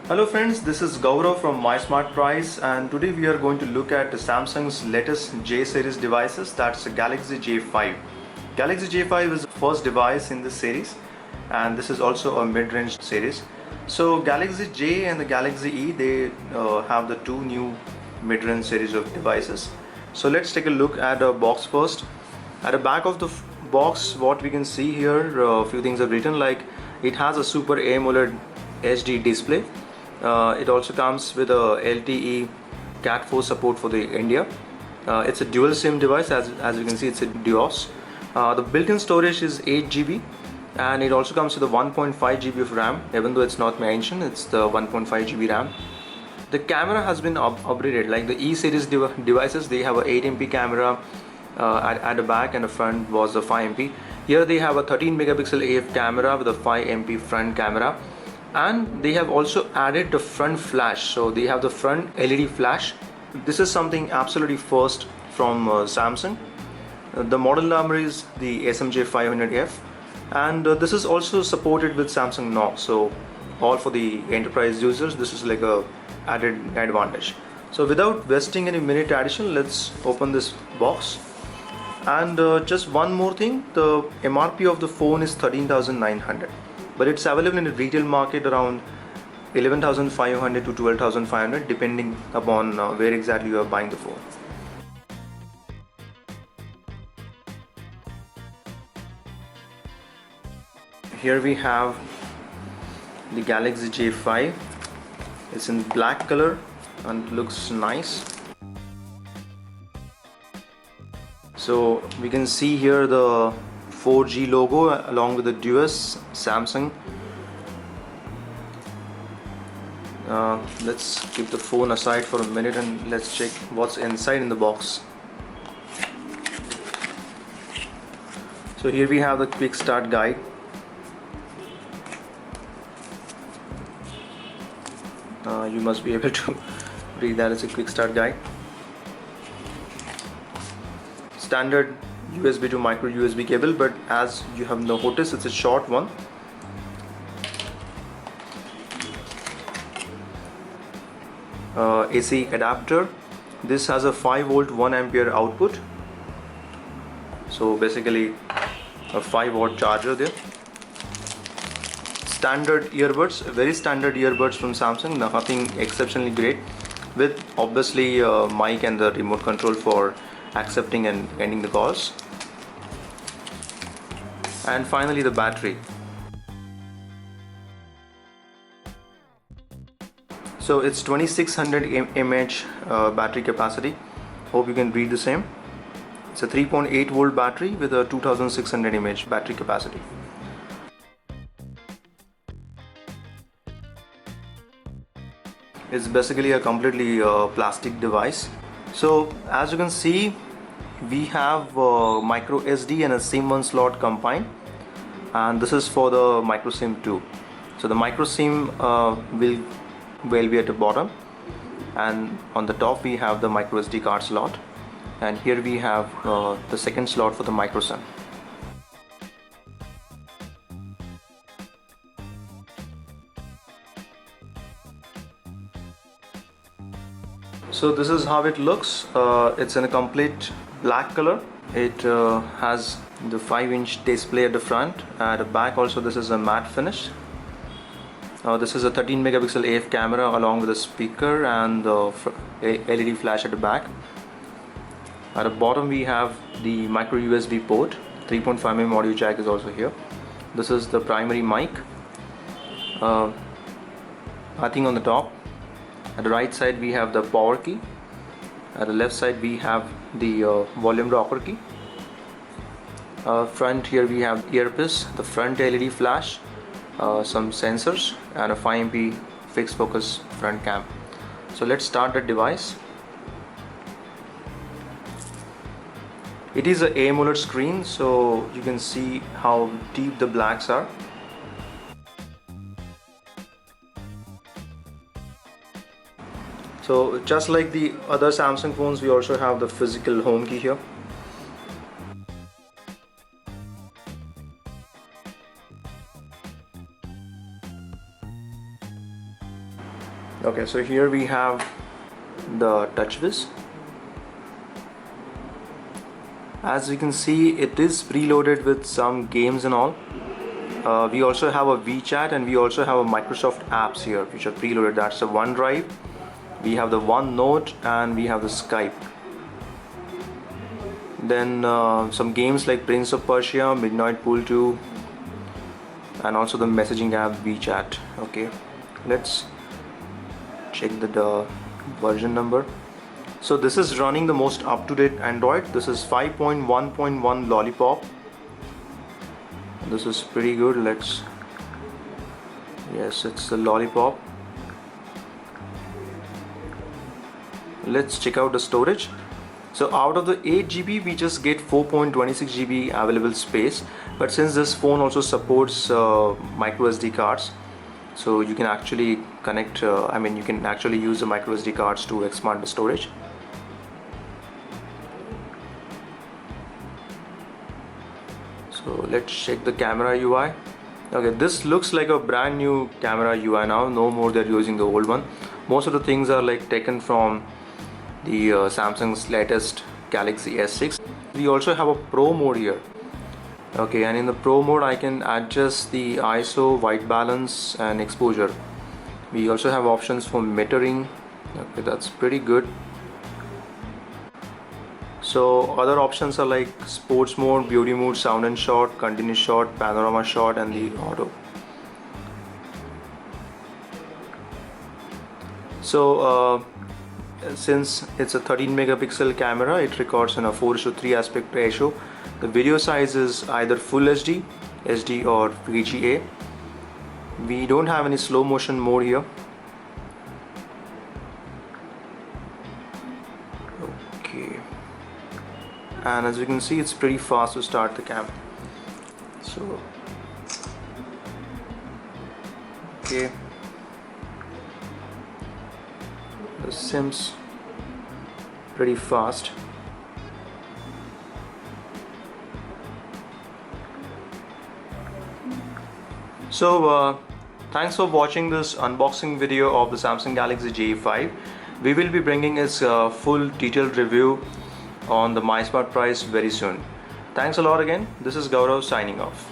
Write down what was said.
Hello friends, this is Gaurav from My Smart Price, and today we are going to look at Samsung's latest J series devices, that's the Galaxy J5. Galaxy J5 is the first device in this series, and this is also a mid-range series. So Galaxy J and the Galaxy E, they have the two new mid-range series of devices. So let's take a look at the box first. At the back of the box, what we can see here, a few things are written, like it has a Super AMOLED HD display. It also comes with a LTE Cat4 support for the India. It's a dual SIM device, as you can see it's a Duos. The built-in storage is 8 GB, and it also comes with a 1.5 GB of RAM. Even though it's not mentioned, it's the 1.5 GB RAM. The camera has been upgraded. Like the E series devices, they have a 8 MP camera at the back, and the front was a 5 MP. Here they have a 13 megapixel AF camera with a 5 MP front camera, and they have also added the front flash. So they have the front LED flash. This is something absolutely first from Samsung. The model number is the SMJ500F, and this is also supported with Samsung Knox. So all for the enterprise users, this is like a added advantage. So without wasting any minute addition, let's open this box. And just one more thing, the MRP of the phone is 13,900, but it's available in the retail market around 11,500 to 12,500, depending upon where exactly you are buying the phone. Here we have the Galaxy J5. It's in black color and looks nice. So we can see here the 4G logo along with the Duos Samsung. Let's keep the phone aside for a minute and let's check what's inside in the box. So here we have the quick start guide. You must be able to read that as a quick start guide. Standard USB to micro USB cable, but as you have noticed, it's a short one. AC adapter. This has a 5 volt 1 ampere output, so basically a 5 watt charger there. Standard earbuds, very standard earbuds from Samsung, nothing exceptionally great, with obviously mic and the remote control for accepting and ending the calls. And finally the battery. So it's 2600 mAh battery capacity. Hope you can read the same. It's a 3.8 volt battery with a 2600 mAh battery capacity. It's basically a completely plastic device. So as you can see, we have micro SD and a SIM1 slot combined, and this is for the micro SIM 2. So the micro SIM will be at the bottom, and on the top we have the micro SD card slot, and here we have the second slot for the micro SIM. So this is how it looks. It's in a complete black color. It has the 5-inch display at the front. At the back also, this is a matte finish. This is a 13 megapixel AF camera along with a speaker and the LED flash at the back. At the bottom we have the micro USB port. 3.5mm audio jack is also here. This is the primary mic. I think on the top. At the right side we have the power key. At the left side we have the volume rocker key. Front here we have earpiece, the front LED flash, some sensors, and a 5 MP fixed focus front cam. So let's start the device. It is an AMOLED screen, so you can see how deep the blacks are. So just like the other Samsung phones, we also have the physical home key here. Okay, so here we have the TouchWiz. As we can see, it is preloaded with some games and all. We also have a WeChat and we also have a Microsoft apps here which are preloaded. That's the OneDrive, we have the OneNote, and we have the Skype. Then some games like Prince of Persia, Midnight Pool 2, and also the messaging app WeChat. Okay, let's check the version number. So this is running the most up-to-date Android. This is 5.1.1 Lollipop. This is pretty good. Yes, it's the Lollipop. Let's check out the storage. So out of the 8 GB we just get 4.26 GB available space, but since this phone also supports micro SD cards, so you can actually connect you can actually use the micro SD cards to expand the storage. So let's check the camera UI. Okay, this looks like a brand new camera UI now. No more they're using the old one. Most of the things are like taken from the Samsung's latest Galaxy S6. We also have a Pro mode here. Okay, and in the Pro mode I can adjust the ISO, white balance, and exposure. We also have options for metering. Okay, that's pretty good. So other options are like sports mode, beauty mode, sound and shot, continuous shot, panorama shot, and the auto. So since it's a 13 megapixel camera, it records in a 4:3 aspect ratio. The video size is either Full HD, SD, or VGA. We don't have any slow motion mode here. Okay, and as you can see, it's pretty fast to start the camera. So okay, the sims pretty fast. So thanks for watching this unboxing video of the Samsung Galaxy J5. We will be bringing its full detailed review on the MySmartPrice very soon. Thanks a lot again. This is Gaurav signing off.